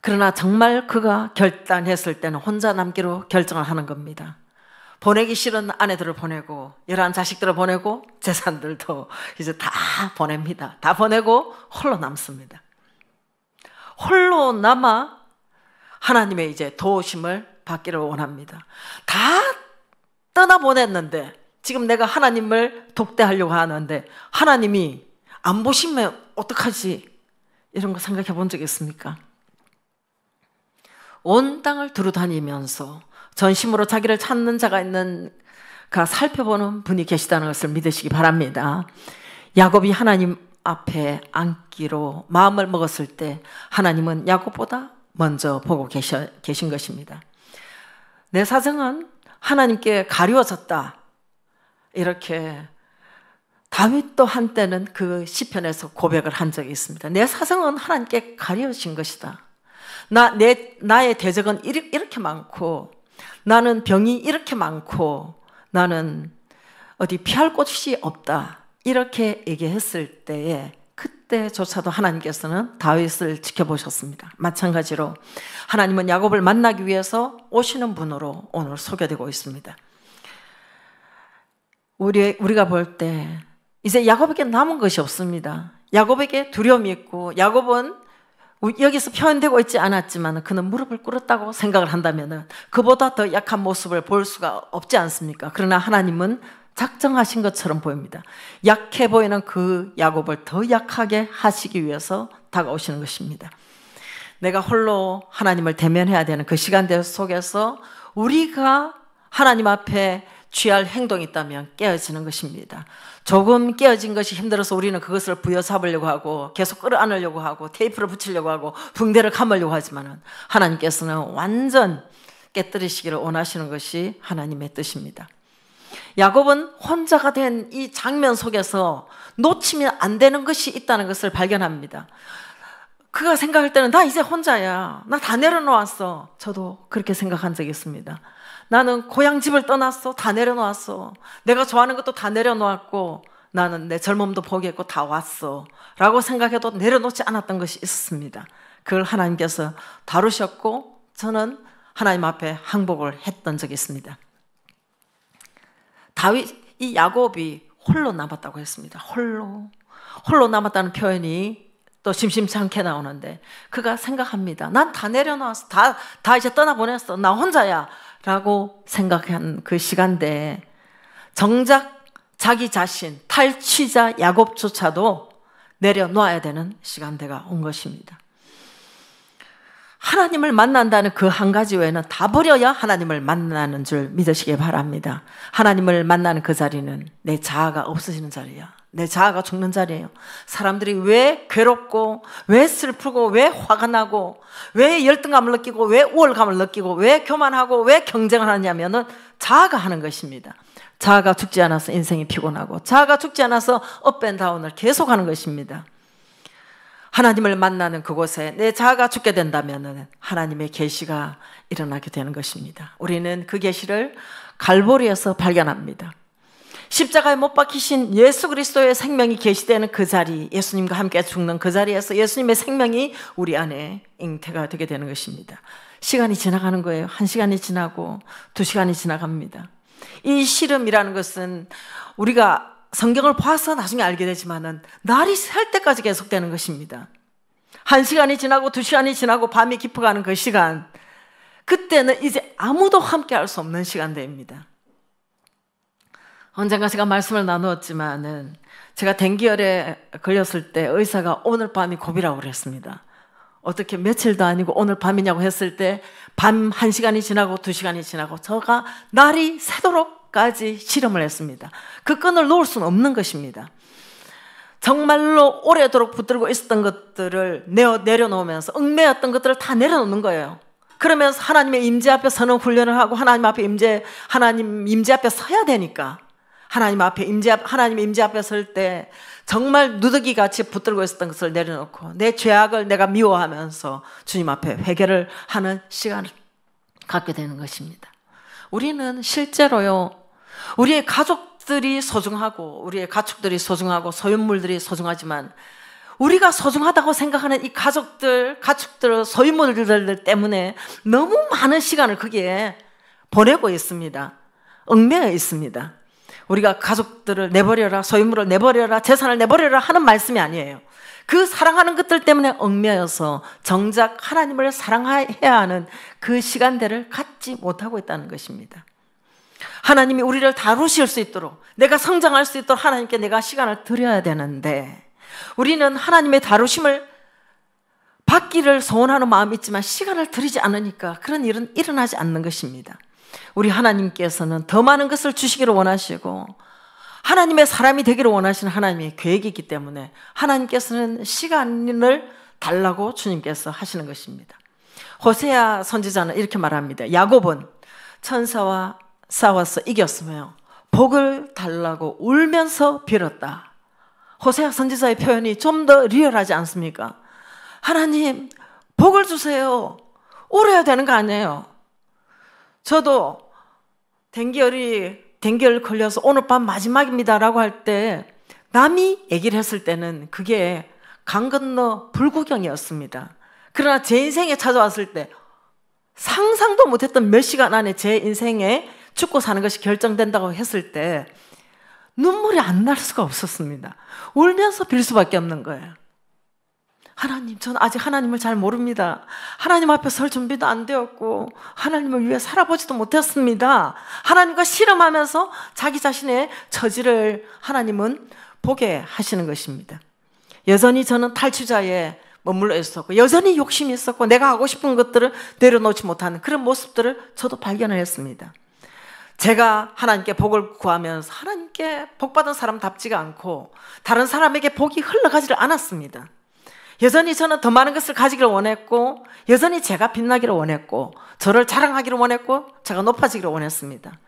그러나 정말 그가 결단했을 때는 혼자 남기로 결정을 하는 겁니다. 보내기 싫은 아내들을 보내고 11 자식들을 보내고 재산들도 이제 다 보냅니다. 다 보내고 홀로 남습니다. 홀로 남아 하나님의 이제 도우심을 받기를 원합니다. 다 떠나보냈는데 지금 내가 하나님을 독대하려고 하는데 하나님이 안 보시면 어떡하지? 이런 거 생각해 본 적 있습니까? 온 땅을 두루다니면서 전심으로 자기를 찾는 자가 있는가 살펴보는 분이 계시다는 것을 믿으시기 바랍니다. 야곱이 하나님 앞에 앉기로 마음을 먹었을 때 하나님은 야곱보다 먼저 보고 계신 것입니다. 내 사정은 하나님께 가리워졌다. 이렇게 다윗도 한때는 그 시편에서 고백을 한 적이 있습니다. 내 사정은 하나님께 가려진 것이다. 나의 대적은 이렇게 많고 나는 병이 이렇게 많고 나는 어디 피할 곳이 없다. 이렇게 얘기했을 때에 그때조차도 하나님께서는 다윗을 지켜보셨습니다. 마찬가지로 하나님은 야곱을 만나기 위해서 오시는 분으로 오늘 소개되고 있습니다. 우리가 볼 때 이제 야곱에게 남은 것이 없습니다. 야곱에게 두려움이 있고 야곱은 여기서 표현되고 있지 않았지만 그는 무릎을 꿇었다고 생각을 한다면 그보다 더 약한 모습을 볼 수가 없지 않습니까? 그러나 하나님은 작정하신 것처럼 보입니다. 약해 보이는 그 야곱을 더 약하게 하시기 위해서 다가오시는 것입니다. 내가 홀로 하나님을 대면해야 되는 그 시간대 속에서 우리가 하나님 앞에 취할 행동이 있다면 깨어지는 것입니다. 조금 깨어진 것이 힘들어서 우리는 그것을 부여잡으려고 하고 계속 끌어안으려고 하고 테이프를 붙이려고 하고 붕대를 감으려고 하지만 하나님께서는 완전 깨뜨리시기를 원하시는 것이 하나님의 뜻입니다. 야곱은 혼자가 된 이 장면 속에서 놓치면 안 되는 것이 있다는 것을 발견합니다. 그가 생각할 때는 나 이제 혼자야. 나 다 내려놓았어. 저도 그렇게 생각한 적이 있습니다. 나는 고향 집을 떠났어. 다 내려놓았어. 내가 좋아하는 것도 다 내려놓았고 나는 내 젊음도 포기했고 다 왔어 라고 생각해도 내려놓지 않았던 것이 있었습니다. 그걸 하나님께서 다루셨고 저는 하나님 앞에 항복을 했던 적이 있습니다. 이 야곱이 홀로 남았다고 했습니다. 홀로 남았다는 표현이 또 심심치 않게 나오는데 그가 생각합니다. 난 다 내려놨어. 다 이제 떠나보냈어. 나 혼자야 라고 생각한 그 시간대에 정작 자기 자신 탈취자 야곱조차도 내려놓아야 되는 시간대가 온 것입니다. 하나님을 만난다는 그 한 가지 외에는 다 버려야 하나님을 만나는 줄 믿으시기 바랍니다. 하나님을 만나는 그 자리는 내 자아가 없어지는 자리야. 내 자아가 죽는 자리예요. 사람들이 왜 괴롭고 왜 슬프고 왜 화가 나고 왜 열등감을 느끼고 왜 우월감을 느끼고 왜 교만하고 왜 경쟁을 하냐면은 자아가 하는 것입니다. 자아가 죽지 않아서 인생이 피곤하고 자아가 죽지 않아서 업앤다운을 계속하는 것입니다. 하나님을 만나는 그곳에 내 자아가 죽게 된다면 하나님의 계시가 일어나게 되는 것입니다. 우리는 그 계시를 갈보리에서 발견합니다. 십자가에 못 박히신 예수 그리스도의 생명이 계시되는 그 자리, 예수님과 함께 죽는 그 자리에서 예수님의 생명이 우리 안에 잉태가 되게 되는 것입니다. 시간이 지나가는 거예요. 1시간이 지나고 2시간이 지나갑니다. 이 시름이라는 것은 우리가 성경을 봐서 나중에 알게 되지만은 날이 살 때까지 계속되는 것입니다. 1시간이 지나고 2시간이 지나고 밤이 깊어가는 그 시간, 그때는 이제 아무도 함께 할 수 없는 시간대입니다. 언젠가 제가 말씀을 나누었지만은 제가 dengu열에 걸렸을 때 의사가 오늘 밤이 고비라고 그랬습니다. 어떻게 며칠도 아니고 오늘 밤이냐고 했을 때 밤 1시간이 지나고 2시간이 지나고 제가 날이 새도록까지 실험을 했습니다. 그 끈을 놓을 수는 없는 것입니다. 정말로 오래도록 붙들고 있었던 것들을 내려놓으면서 얽매였던 것들을 다 내려놓는 거예요. 그러면서 하나님의 임재 앞에 서는 훈련을 하고 하나님 임재 앞에 서야 되니까 하나님의 임재 앞에 설 때 정말 누더기 같이 붙들고 있었던 것을 내려놓고 내 죄악을 내가 미워하면서 주님 앞에 회개를 하는 시간을 갖게 되는 것입니다. 우리는 실제로요, 우리의 가족들이 소중하고 우리의 가축들이 소중하고 소유물들이 소중하지만 우리가 소중하다고 생각하는 이 가축들, 소유물들 때문에 너무 많은 시간을 거기에 보내고 있습니다. 얽매여 있습니다. 우리가 가족들을 내버려라, 소유물을 내버려라, 재산을 내버려라 하는 말씀이 아니에요. 그 사랑하는 것들 때문에 얽매여서 정작 하나님을 사랑해야 하는 그 시간대를 갖지 못하고 있다는 것입니다. 하나님이 우리를 다루실 수 있도록, 내가 성장할 수 있도록 하나님께 내가 시간을 드려야 되는데 우리는 하나님의 다루심을 받기를 소원하는 마음이 있지만 시간을 드리지 않으니까 그런 일은 일어나지 않는 것입니다. 우리 하나님께서는 더 많은 것을 주시기를 원하시고 하나님의 사람이 되기를 원하시는 하나님의 계획이 있기 때문에 하나님께서는 시간을 달라고 주님께서 하시는 것입니다. 호세아 선지자는 이렇게 말합니다. 야곱은 천사와 싸워서 이겼으며 복을 달라고 울면서 빌었다. 호세아 선지자의 표현이 좀 더 리얼하지 않습니까? 하나님 복을 주세요. 울어야 되는 거 아니에요. 저도 dengu열 걸려서 오늘 밤 마지막입니다라고 할 때 남이 얘기를 했을 때는 그게 강 건너 불구경이었습니다. 그러나 제 인생에 찾아왔을 때 상상도 못했던 몇 시간 안에 제 인생에 죽고 사는 것이 결정된다고 했을 때 눈물이 안 날 수가 없었습니다. 울면서 빌 수밖에 없는 거예요. 하나님, 저는 아직 하나님을 잘 모릅니다. 하나님 앞에 설 준비도 안 되었고 하나님을 위해 살아보지도 못했습니다. 하나님과 씨름하면서 자기 자신의 처지를 하나님은 보게 하시는 것입니다. 여전히 저는 탈취자에 머물러 있었고 여전히 욕심이 있었고 내가 하고 싶은 것들을 내려놓지 못하는 그런 모습들을 저도 발견을 했습니다. 제가 하나님께 복을 구하면서 하나님께 복받은 사람답지가 않고 다른 사람에게 복이 흘러가지를 않았습니다. 여전히 저는 더 많은 것을 가지기를 원했고 여전히 제가 빛나기를 원했고 저를 자랑하기를 원했고 제가 높아지기를 원했습니다.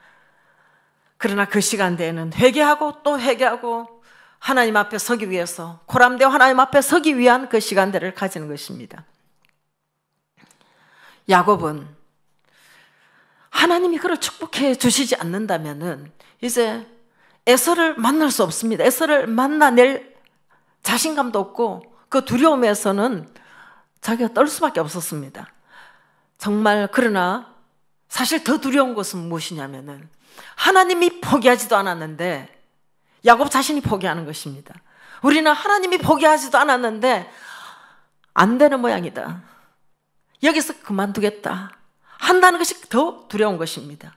그러나 그 시간대에는 회개하고 또 회개하고 하나님 앞에 서기 위해서 코람되어 하나님 앞에 서기 위한 그 시간대를 가지는 것입니다. 야곱은 하나님이 그를 축복해 주시지 않는다면은 이제 에서를 만날 수 없습니다. 에서를 만나낼 자신감도 없고 그 두려움에서는 자기가 떨 수밖에 없었습니다. 정말 그러나 사실 더 두려운 것은 무엇이냐면은 하나님이 포기하지도 않았는데 야곱 자신이 포기하는 것입니다. 우리는 하나님이 포기하지도 않았는데 안 되는 모양이다. 여기서 그만두겠다. 한다는 것이 더 두려운 것입니다.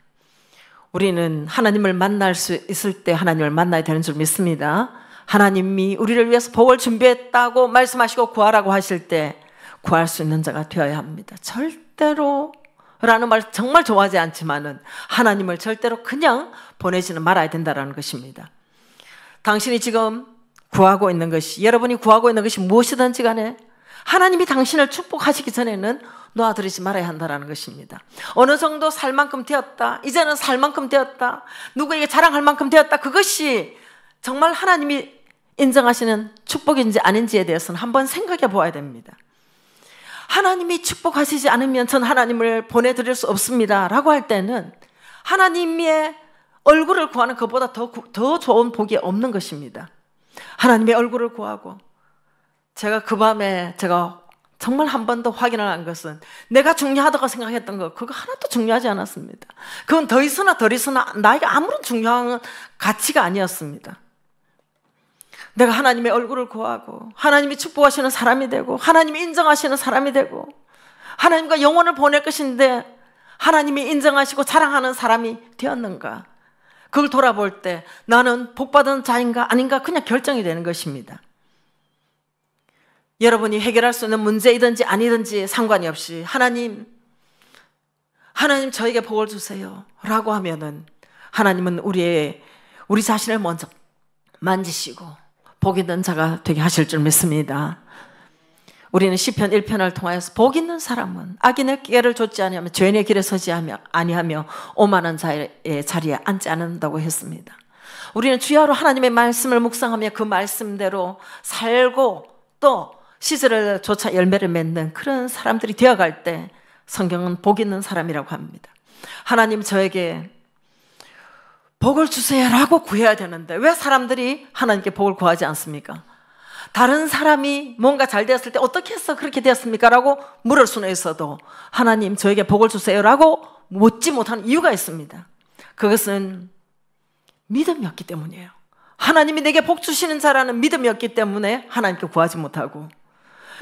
우리는 하나님을 만날 수 있을 때 하나님을 만나야 되는 줄 믿습니다. 하나님이 우리를 위해서 복을 준비했다고 말씀하시고 구하라고 하실 때 구할 수 있는 자가 되어야 합니다. 절대로 라는 말 정말 좋아하지 않지만은 하나님을 절대로 그냥 보내지는 말아야 된다는 것입니다. 당신이 지금 구하고 있는 것이 여러분이 구하고 있는 것이 무엇이든지 간에 하나님이 당신을 축복하시기 전에는 놓아드리지 말아야 한다는 것입니다. 어느 정도 살 만큼 되었다. 이제는 살 만큼 되었다. 누구에게 자랑할 만큼 되었다. 그것이 정말 하나님이 인정하시는 축복인지 아닌지에 대해서는 한번 생각해 보아야 됩니다. 하나님이 축복하시지 않으면 전 하나님을 보내드릴 수 없습니다 라고 할 때는 하나님의 얼굴을 구하는 것보다 더 좋은 복이 없는 것입니다. 하나님의 얼굴을 구하고 제가 그 밤에 제가 정말 한 번 더 확인을 한 것은 내가 중요하다고 생각했던 거 그거 하나도 중요하지 않았습니다. 그건 더 있으나 덜 있으나 나에게 아무런 중요한 가치가 아니었습니다. 내가 하나님의 얼굴을 구하고 하나님이 축복하시는 사람이 되고 하나님이 인정하시는 사람이 되고 하나님과 영혼을 보낼 것인데 하나님이 인정하시고 자랑하는 사람이 되었는가, 그걸 돌아볼 때 나는 복받은 자인가 아닌가 그냥 결정이 되는 것입니다. 여러분이 해결할 수 있는 문제이든지 아니든지 상관이 없이 하나님 저에게 복을 주세요 라고 하면은 하나님은 우리 자신을 먼저 만지시고 복 있는 자가 되게 하실 줄 믿습니다. 우리는 시편 1편을 통하여서 복 있는 사람은 악인의 길을 좇지 아니하며 죄인의 길에 서지 아니하며 오만한 자의 자리에 앉지 않는다고 했습니다. 우리는 주야로 하나님의 말씀을 묵상하며 그 말씀대로 살고 또 시절을 쫓아 열매를 맺는 그런 사람들이 되어갈 때 성경은 복 있는 사람이라고 합니다. 하나님 저에게 복을 주세요라고 구해야 되는데 왜 사람들이 하나님께 복을 구하지 않습니까? 다른 사람이 뭔가 잘 되었을 때 어떻게 해서 그렇게 되었습니까? 라고 물을 수는 있어도 하나님 저에게 복을 주세요라고 묻지 못하는 이유가 있습니다. 그것은 믿음이 없기 때문이에요. 하나님이 내게 복 주시는 자라는 믿음이 없기 때문에 하나님께 구하지 못하고,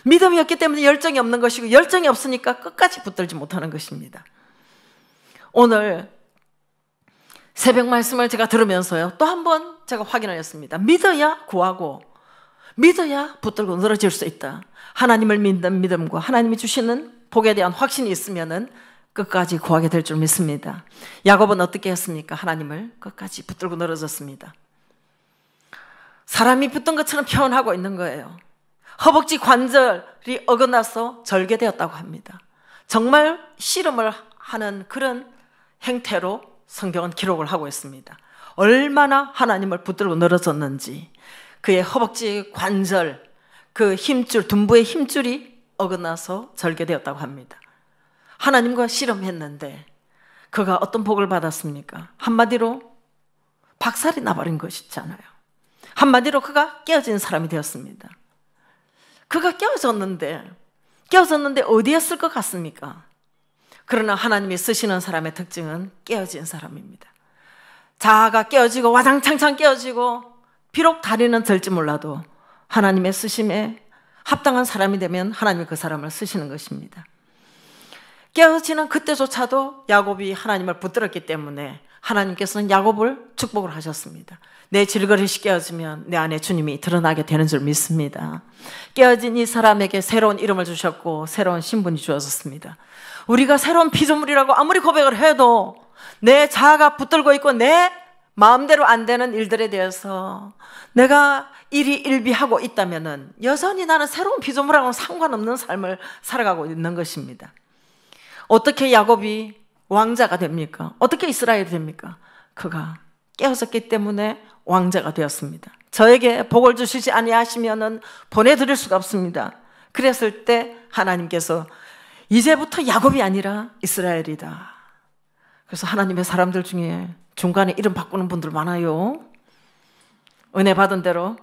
믿음이 없기 때문에 열정이 없는 것이고, 열정이 없으니까 끝까지 붙들지 못하는 것입니다. 오늘 새벽 말씀을 제가 들으면서요, 또 한 번 제가 확인을 했습니다. 믿어야 구하고 믿어야 붙들고 늘어질 수 있다. 하나님을 믿는 믿음과 하나님이 주시는 복에 대한 확신이 있으면은 끝까지 구하게 될 줄 믿습니다. 야곱은 어떻게 했습니까? 하나님을 끝까지 붙들고 늘어졌습니다. 사람이 붙든 것처럼 표현하고 있는 거예요. 허벅지 관절이 어긋나서 절개되었다고 합니다. 정말 씨름을 하는 그런 행태로 성경은 기록을 하고 있습니다. 얼마나 하나님을 붙들고 늘어졌는지, 그의 허벅지 관절, 그 힘줄, 둔부의 힘줄이 어긋나서 절개되었다고 합니다. 하나님과 씨름했는데 그가 어떤 복을 받았습니까? 한마디로 박살이 나버린 것이잖아요. 한마디로 그가 깨어진 사람이 되었습니다. 그가 깨어졌는데 어디에 쓸 것 같습니까? 그러나 하나님이 쓰시는 사람의 특징은 깨어진 사람입니다. 자아가 깨어지고 와장창창 깨어지고 비록 다리는 절지 몰라도 하나님의 쓰심에 합당한 사람이 되면 하나님이 그 사람을 쓰시는 것입니다. 깨어지는 그때조차도 야곱이 하나님을 붙들었기 때문에 하나님께서는 야곱을 축복을 하셨습니다. 내 질그릇이 깨어지면 내 안에 주님이 드러나게 되는 줄 믿습니다. 깨어진 이 사람에게 새로운 이름을 주셨고 새로운 신분이 주어졌습니다. 우리가 새로운 피조물이라고 아무리 고백을 해도 내 자아가 붙들고 있고 내 마음대로 안 되는 일들에 대해서 내가 일희일비하고 있다면 여전히 나는 새로운 피조물하고는 상관없는 삶을 살아가고 있는 것입니다. 어떻게 야곱이 왕자가 됩니까? 어떻게 이스라엘이 됩니까? 그가 깨어졌기 때문에 왕자가 되었습니다. 저에게 복을 주시지 아니하시면은 보내드릴 수가 없습니다. 그랬을 때 하나님께서 이제부터 야곱이 아니라 이스라엘이다. 그래서 하나님의 사람들 중에 중간에 이름 바꾸는 분들 많아요. 은혜 받은 대로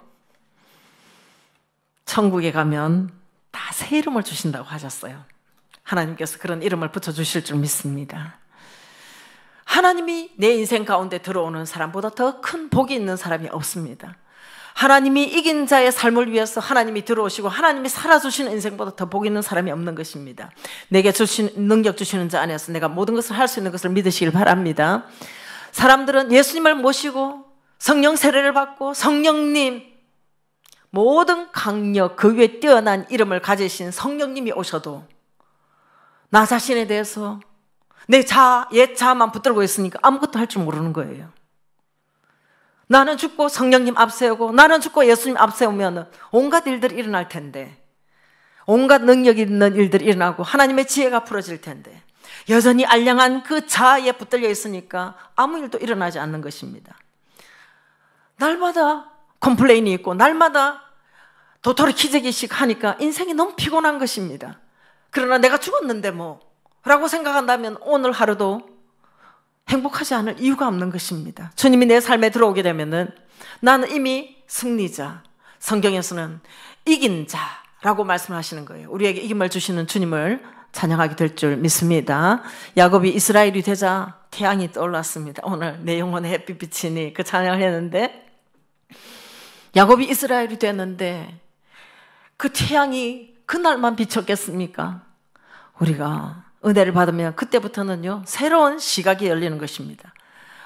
천국에 가면 다 새 이름을 주신다고 하셨어요. 하나님께서 그런 이름을 붙여주실 줄 믿습니다. 하나님이 내 인생 가운데 들어오는 사람보다 더 큰 복이 있는 사람이 없습니다. 하나님이 이긴 자의 삶을 위해서 하나님이 들어오시고 하나님이 살아주시는 인생보다 더 복 있는 사람이 없는 것입니다. 내게 능력 주시는 자 안에서 내가 모든 것을 할 수 있는 것을 믿으시길 바랍니다. 사람들은 예수님을 모시고 성령 세례를 받고 성령님 모든 강력 그 위에 뛰어난 이름을 가지신 성령님이 오셔도 나 자신에 대해서 내 옛 자아만 붙들고 있으니까 아무것도 할 줄 모르는 거예요. 나는 죽고 성령님 앞세우고 나는 죽고 예수님 앞세우면 온갖 일들이 일어날 텐데 온갖 능력이 있는 일들이 일어나고 하나님의 지혜가 풀어질 텐데 여전히 알량한 그 자아에 붙들려 있으니까 아무 일도 일어나지 않는 것입니다. 날마다 컴플레인이 있고 날마다 도토리 키재기식 하니까 인생이 너무 피곤한 것입니다. 그러나 내가 죽었는데 뭐 라고 생각한다면 오늘 하루도 행복하지 않을 이유가 없는 것입니다. 주님이 내 삶에 들어오게 되면은 나는 이미 승리자, 성경에서는 이긴 자라고 말씀하시는 거예요. 우리에게 이김을 주시는 주님을 찬양하게 될 줄 믿습니다. 야곱이 이스라엘이 되자 태양이 떠올랐습니다. 오늘 내 영혼의 햇빛 비치니 그 찬양을 했는데 야곱이 이스라엘이 됐는데 그 태양이 그날만 비쳤겠습니까? 우리가 은혜를 받으면 그때부터는요 새로운 시각이 열리는 것입니다.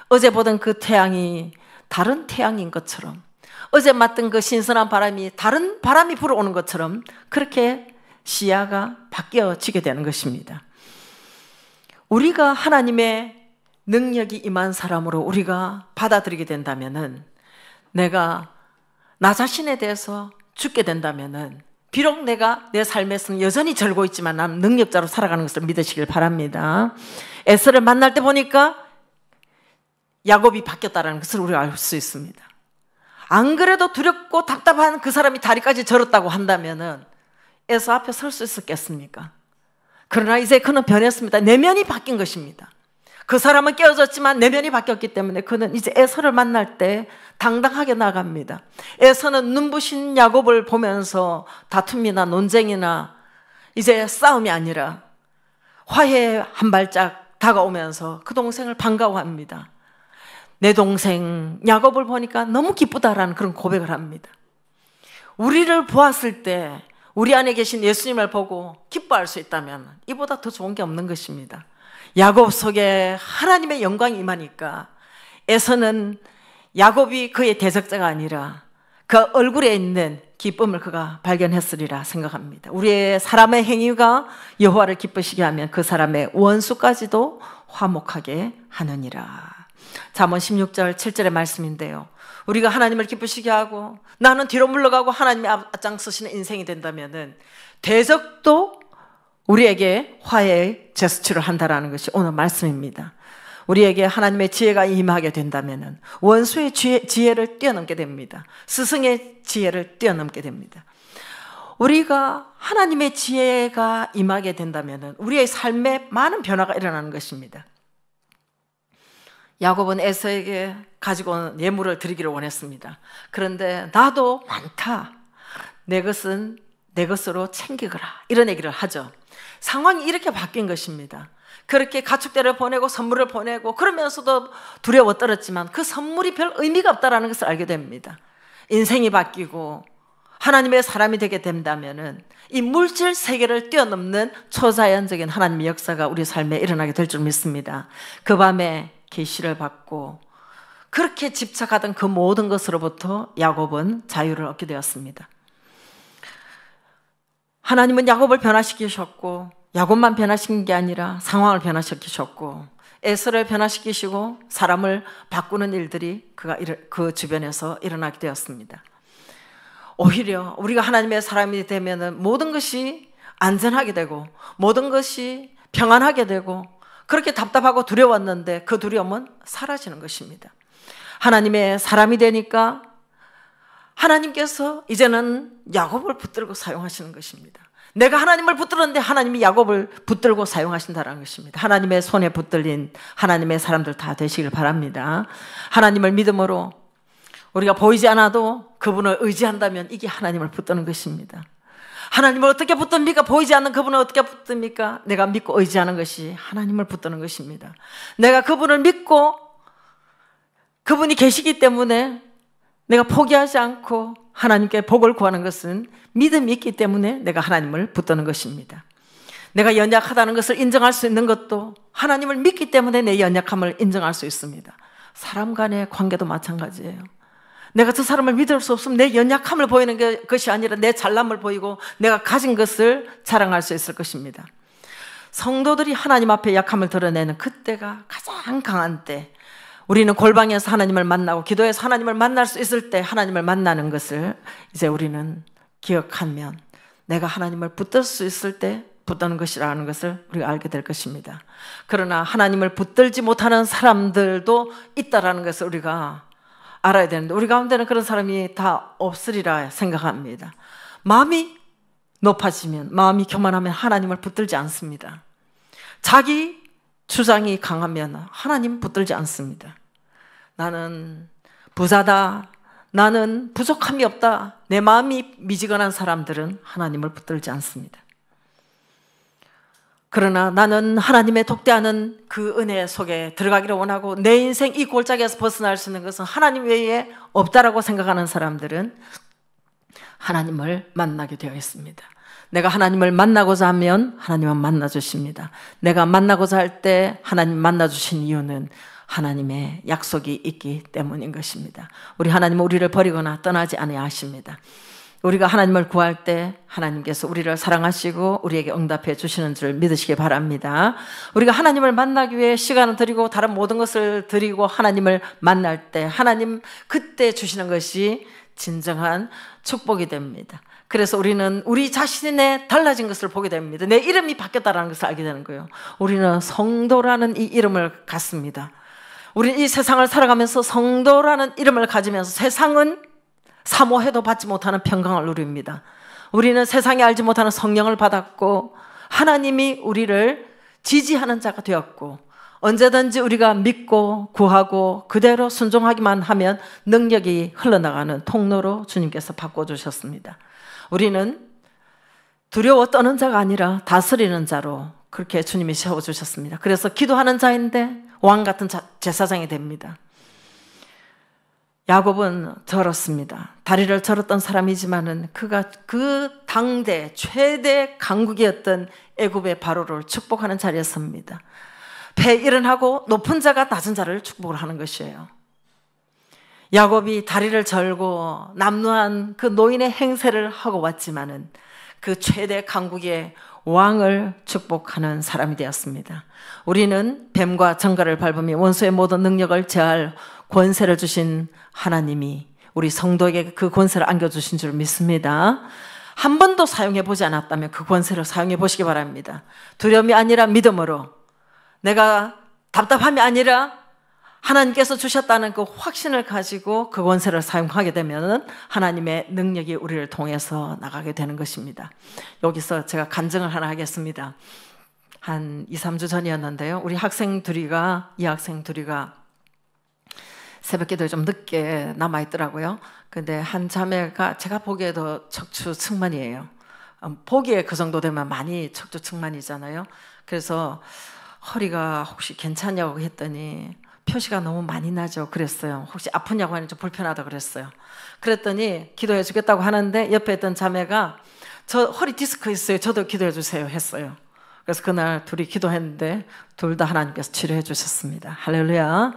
어제 보던 그 태양이 다른 태양인 것처럼 어제 맞던 그 신선한 바람이 다른 바람이 불어오는 것처럼 그렇게 시야가 바뀌어지게 되는 것입니다. 우리가 하나님의 능력이 임한 사람으로 우리가 받아들이게 된다면은 내가 나 자신에 대해서 죽게 된다면은 비록 내가 내 삶에서는 여전히 절고 있지만 나는 능력자로 살아가는 것을 믿으시길 바랍니다. 에서를 만날 때 보니까 야곱이 바뀌었다는 것을 우리가 알 수 있습니다. 안 그래도 두렵고 답답한 그 사람이 다리까지 절었다고 한다면은 에서 앞에 설 수 있었겠습니까? 그러나 이제 그는 변했습니다. 내면이 바뀐 것입니다. 그 사람은 깨어졌지만 내면이 바뀌었기 때문에 그는 이제 에서를 만날 때 당당하게 나갑니다. 에서는 눈부신 야곱을 보면서 다툼이나 논쟁이나 이제 싸움이 아니라 화해 한 발짝 다가오면서 그 동생을 반가워합니다. 내 동생 야곱을 보니까 너무 기쁘다라는 그런 고백을 합니다. 우리를 보았을 때 우리 안에 계신 예수님을 보고 기뻐할 수 있다면 이보다 더 좋은 게 없는 것입니다. 야곱 속에 하나님의 영광이 임하니까 에서는 야곱이 그의 대적자가 아니라 그 얼굴에 있는 기쁨을 그가 발견했으리라 생각합니다. 우리의 사람의 행위가 여호와를 기쁘시게 하면 그 사람의 원수까지도 화목하게 하느니라. 잠언 16절 7절의 말씀인데요. 우리가 하나님을 기쁘시게 하고 나는 뒤로 물러가고 하나님이 앞장서시는 인생이 된다면은 대적도 우리에게 화해의 제스처를 한다라는 것이 오늘 말씀입니다. 우리에게 하나님의 지혜가 임하게 된다면 원수의 지혜를 뛰어넘게 됩니다. 스승의 지혜를 뛰어넘게 됩니다. 우리가 하나님의 지혜가 임하게 된다면 우리의 삶에 많은 변화가 일어나는 것입니다. 야곱은 에서에게 가지고 온 예물을 드리기를 원했습니다. 그런데 나도 많다. 내 것은 내 것으로 챙기거라. 이런 얘기를 하죠. 상황이 이렇게 바뀐 것입니다. 그렇게 가축대를 보내고 선물을 보내고 그러면서도 두려워 떨었지만 그 선물이 별 의미가 없다는 것을 알게 됩니다. 인생이 바뀌고 하나님의 사람이 되게 된다면은 이 물질 세계를 뛰어넘는 초자연적인 하나님의 역사가 우리 삶에 일어나게 될 줄 믿습니다. 그 밤에 계시를 받고 그렇게 집착하던 그 모든 것으로부터 야곱은 자유를 얻게 되었습니다. 하나님은 야곱을 변화시키셨고 야곱만 변화시킨 게 아니라 상황을 변화시키셨고 에서를 변화시키시고 사람을 바꾸는 일들이 그 주변에서 일어나게 되었습니다. 오히려 우리가 하나님의 사람이 되면 모든 것이 안전하게 되고 모든 것이 평안하게 되고 그렇게 답답하고 두려웠는데 그 두려움은 사라지는 것입니다. 하나님의 사람이 되니까 하나님께서 이제는 야곱을 붙들고 사용하시는 것입니다. 내가 하나님을 붙들었는데 하나님이 야곱을 붙들고 사용하신다는 것입니다. 하나님의 손에 붙들린 하나님의 사람들 다 되시길 바랍니다. 하나님을 믿음으로 우리가 보이지 않아도 그분을 의지한다면 이게 하나님을 붙드는 것입니다. 하나님을 어떻게 붙듭니까? 보이지 않는 그분을 어떻게 붙듭니까? 내가 믿고 의지하는 것이 하나님을 붙드는 것입니다. 내가 그분을 믿고 그분이 계시기 때문에 내가 포기하지 않고 하나님께 복을 구하는 것은 믿음이 있기 때문에 내가 하나님을 붙드는 것입니다. 내가 연약하다는 것을 인정할 수 있는 것도 하나님을 믿기 때문에 내 연약함을 인정할 수 있습니다. 사람 간의 관계도 마찬가지예요. 내가 저 사람을 믿을 수 없으면 내 연약함을 보이는 것이 아니라 내 잘남을 보이고 내가 가진 것을 자랑할 수 있을 것입니다. 성도들이 하나님 앞에 약함을 드러내는 그때가 가장 강한 때, 우리는 골방에서 하나님을 만나고 기도해서 하나님을 만날 수 있을 때 하나님을 만나는 것을 이제 우리는 기억하면 내가 하나님을 붙들 수 있을 때 붙드는 것이라는 것을 우리가 알게 될 것입니다. 그러나 하나님을 붙들지 못하는 사람들도 있다라는 것을 우리가 알아야 되는데 우리 가운데는 그런 사람이 다 없으리라 생각합니다. 마음이 높아지면, 마음이 교만하면 하나님을 붙들지 않습니다. 자기 주장이 강하면 하나님 붙들지 않습니다. 나는 부자다, 나는 부족함이 없다, 내 마음이 미지근한 사람들은 하나님을 붙들지 않습니다. 그러나 나는 하나님의 독대하는 그 은혜 속에 들어가기를 원하고 내 인생 이 골짜기에서 벗어날 수 있는 것은 하나님 외에 없다라고 생각하는 사람들은 하나님을 만나게 되어 있습니다. 내가 하나님을 만나고자 하면 하나님은 만나주십니다. 내가 만나고자 할 때 하나님 만나주신 이유는 하나님의 약속이 있기 때문인 것입니다. 우리 하나님은 우리를 버리거나 떠나지 아니하십니다. 우리가 하나님을 구할 때 하나님께서 우리를 사랑하시고 우리에게 응답해 주시는 줄 믿으시기 바랍니다. 우리가 하나님을 만나기 위해 시간을 드리고 다른 모든 것을 드리고 하나님을 만날 때 하나님 그때 주시는 것이 진정한 축복이 됩니다. 그래서 우리는 우리 자신의 달라진 것을 보게 됩니다. 내 이름이 바뀌었다는 것을 알게 되는 거예요. 우리는 성도라는 이 이름을 갖습니다. 우리 이 세상을 살아가면서 성도라는 이름을 가지면서 세상은 사모해도 받지 못하는 평강을 누립니다. 우리는 세상이 알지 못하는 성령을 받았고 하나님이 우리를 지지하는 자가 되었고 언제든지 우리가 믿고 구하고 그대로 순종하기만 하면 능력이 흘러나가는 통로로 주님께서 바꿔주셨습니다. 우리는 두려워 떠는 자가 아니라 다스리는 자로 그렇게 주님이 세워주셨습니다. 그래서 기도하는 자인데 왕 같은 제사장이 됩니다. 야곱은 절었습니다. 다리를 절었던 사람이지만은 그가 그 당대 최대 강국이었던 애굽의 바로를 축복하는 자리에 섭니다. 배 일어나고 높은 자가 낮은 자를 축복을 하는 것이에요. 야곱이 다리를 절고 남루한 그 노인의 행세를 하고 왔지만은 그 최대 강국의 왕을 축복하는 사람이 되었습니다. 우리는 뱀과 정갈을 밟으며 원수의 모든 능력을 제할 권세를 주신 하나님이 우리 성도에게 그 권세를 안겨주신 줄 믿습니다. 한 번도 사용해 보지 않았다면 그 권세를 사용해 보시기 바랍니다. 두려움이 아니라 믿음으로, 내가 답답함이 아니라 하나님께서 주셨다는 그 확신을 가지고 그 권세를 사용하게 되면 하나님의 능력이 우리를 통해서 나가게 되는 것입니다. 여기서 제가 간증을 하나 하겠습니다. 한 2, 3주 전이었는데요. 우리 학생 둘이가 새벽기도에 좀 늦게 남아있더라고요. 근데 한 자매가 제가 보기에도 척추 측만이에요. 보기에 그 정도 되면 많이 척추 측만이잖아요. 그래서 허리가 혹시 괜찮냐고 했더니 표시가 너무 많이 나죠. 그랬어요. 혹시 아프냐고 하니 좀 불편하다 그랬어요. 그랬더니 기도해 주겠다고 하는데 옆에 있던 자매가 저 허리 디스크 있어요. 저도 기도해 주세요 했어요. 그래서 그날 둘이 기도했는데 둘 다 하나님께서 치료해 주셨습니다. 할렐루야.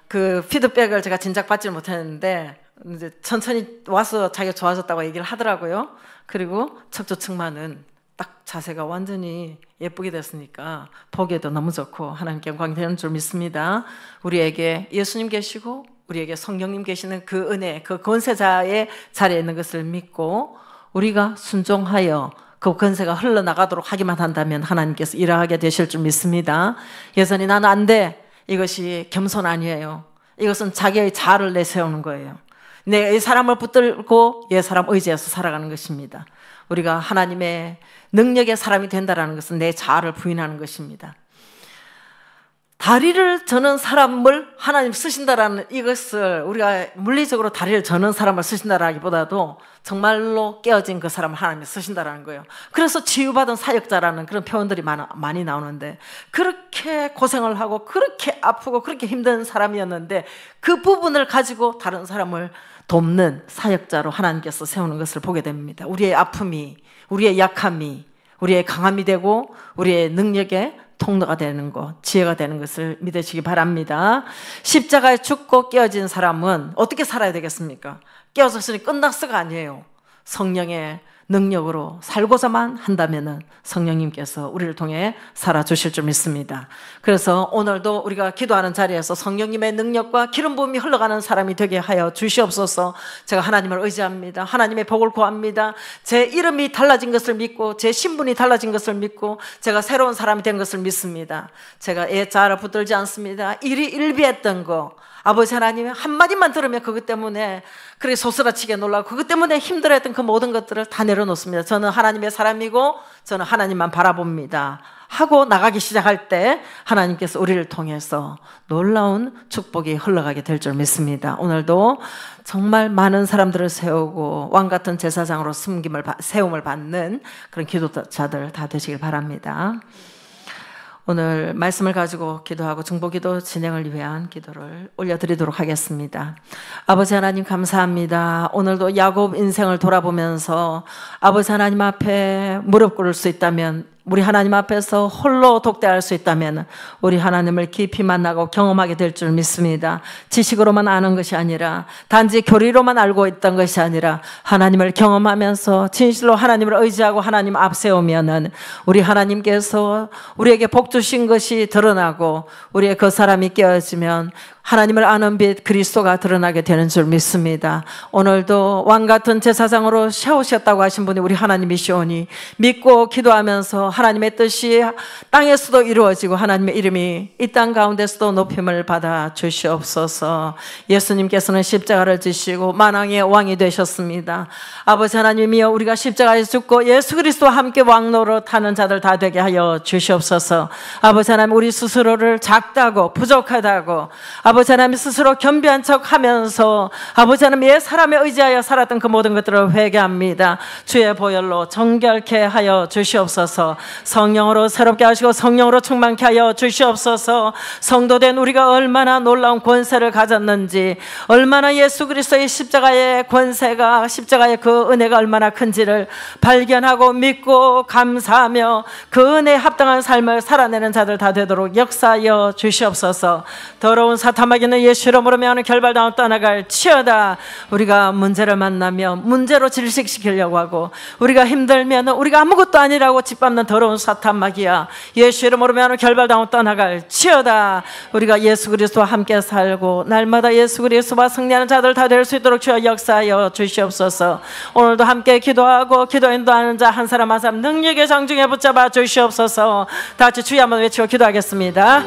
그 피드백을 제가 진작 받지 못했는데 이제 천천히 와서 자기가 좋아졌다고 얘기를 하더라고요. 그리고 척추측만은 딱 자세가 완전히 예쁘게 됐으니까 보기에도 너무 좋고 하나님께 영광이 되는 줄 믿습니다. 우리에게 예수님 계시고 우리에게 성령님 계시는 그 은혜, 그 권세자의 자리에 있는 것을 믿고 우리가 순종하여 그 권세가 흘러나가도록 하기만 한다면 하나님께서 일하게 되실 줄 믿습니다. 여전히 나는 안 돼. 이것이 겸손 아니에요. 이것은 자기의 자아를 내세우는 거예요. 내 사람을 붙들고 옛 사람 의지해서 살아가는 것입니다. 우리가 하나님의 능력의 사람이 된다는 것은 내 자아를 부인하는 것입니다. 다리를 저는 사람을 하나님 쓰신다라는 이것을 우리가 물리적으로 다리를 저는 사람을 쓰신다라기보다도 정말로 깨어진 그 사람을 하나님이 쓰신다라는 거예요. 그래서 치유받은 사역자라는 그런 표현들이 많이 나오는데 그렇게 고생을 하고 그렇게 아프고 그렇게 힘든 사람이었는데 그 부분을 가지고 다른 사람을 돕는 사역자로 하나님께서 세우는 것을 보게 됩니다. 우리의 아픔이, 우리의 약함이, 우리의 강함이 되고 우리의 능력의 통로가 되는 것, 지혜가 되는 것을 믿으시기 바랍니다. 십자가에 죽고 깨어진 사람은 어떻게 살아야 되겠습니까? 깨어졌으니 끝났어가 아니에요. 성령의 능력으로 살고자만 한다면은 성령님께서 우리를 통해 살아주실 줄 믿습니다. 그래서 오늘도 우리가 기도하는 자리에서 성령님의 능력과 기름 부음이 흘러가는 사람이 되게 하여 주시옵소서. 제가 하나님을 의지합니다. 하나님의 복을 구합니다. 제 이름이 달라진 것을 믿고 제 신분이 달라진 것을 믿고 제가 새로운 사람이 된 것을 믿습니다. 제가 옛 자아를 붙들지 않습니다. 일비했던 거 아버지 하나님 한마디만 들으면 그것 때문에 그렇게 소스라치게 놀라고 그것 때문에 힘들어했던 그 모든 것들을 다 내려놓습니다. 저는 하나님의 사람이고 저는 하나님만 바라봅니다 하고 나가기 시작할 때 하나님께서 우리를 통해서 놀라운 축복이 흘러가게 될 줄 믿습니다. 오늘도 정말 많은 사람들을 세우고 왕같은 제사장으로 세움을 받는 그런 기도자들 다 되시길 바랍니다. 오늘 말씀을 가지고 기도하고 중보기도 진행을 위한 기도를 올려드리도록 하겠습니다. 아버지 하나님 감사합니다. 오늘도 야곱 인생을 돌아보면서 아버지 하나님 앞에 무릎 꿇을 수 있다면 우리 하나님 앞에서 홀로 독대할 수 있다면 우리 하나님을 깊이 만나고 경험하게 될 줄 믿습니다. 지식으로만 아는 것이 아니라 단지 교리로만 알고 있던 것이 아니라 하나님을 경험하면서 진실로 하나님을 의지하고 하나님 앞세우면은 우리 하나님께서 우리에게 복 주신 것이 드러나고 우리의 그 사람이 깨어지면 하나님을 아는 빛 그리스도가 드러나게 되는 줄 믿습니다. 오늘도 왕같은 제사장으로 세우셨다고 하신 분이 우리 하나님이시오니 믿고 기도하면서 하나님의 뜻이 땅에서도 이루어지고 하나님의 이름이 이 땅 가운데서도 높임을 받아 주시옵소서. 예수님께서는 십자가를 지시고 만왕의 왕이 되셨습니다. 아버지 하나님이여 우리가 십자가에 죽고 예수 그리스도와 함께 왕노로 타는 자들 다 되게 하여 주시옵소서. 아버지 하나님 우리 스스로를 작다고 부족하다고 아버지 하나님 스스로 겸비한 척 하면서 아버지 하나님 옛 사람에 의지하여 살았던 그 모든 것들을 회개합니다. 주의 보혈로 정결케 하여 주시옵소서. 성령으로 새롭게 하시고 성령으로 충만케 하여 주시옵소서. 성도된 우리가 얼마나 놀라운 권세를 가졌는지 얼마나 예수 그리스도의 십자가의 권세가 십자가의 그 은혜가 얼마나 큰지를 발견하고 믿고 감사하며 그 은혜에 합당한 삶을 살아내는 자들 다 되도록 역사하여 주시옵소서. 더러운 사탄마귀는 예수 이름으로 명하는 결발당하고 떠나갈 치여다. 우리가 문제를 만나면 문제로 질식시키려고 하고 우리가 힘들면 우리가 아무것도 아니라고 짓밟는 더러운 사탄마귀야 예수 이름으로 명하는 결발당하고 떠나갈 치여다. 우리가 예수 그리스도와 함께 살고 날마다 예수 그리스도와 승리하는 자들 다 될 수 있도록 주여 역사하여 주시옵소서. 오늘도 함께 기도하고 기도 인도하는 자 한 사람 한 사람 능력의 장중에 붙잡아 주시옵소서. 다 같이 주여 한번 외치고 기도하겠습니다.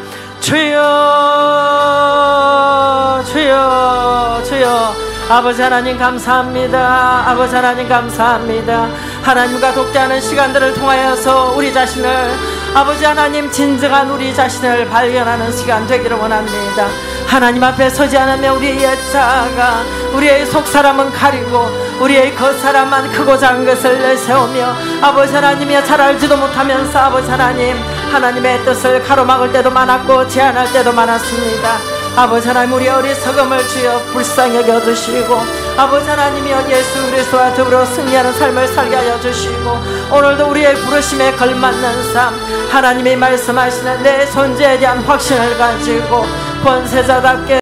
주여 주여 주여. 아버지 하나님 감사합니다. 아버지 하나님 감사합니다. 하나님과 독대하는 시간들을 통하여서 우리 자신을 아버지 하나님 진정한 우리 자신을 발견하는 시간 되기를 원합니다. 하나님 앞에 서지 않으면 우리의 옛자가 우리의 속사람은 가리고 우리의 겉사람만 크고 작은 것을 내세우며 아버지 하나님이 잘 알지도 못하면서 아버지 하나님 하나님의 뜻을 가로막을 때도 많았고 제한할 때도 많았습니다. 아버지 하나님, 우리 어리석음을 주여 불쌍히 여겨주시고, 아버지 하나님이여 예수 그리스도와 더불어 승리하는 삶을 살게 하여 주시고, 오늘도 우리의 부르심에 걸맞는 삶, 하나님이 말씀하시는 내 존재에 대한 확신을 가지고 권세자답게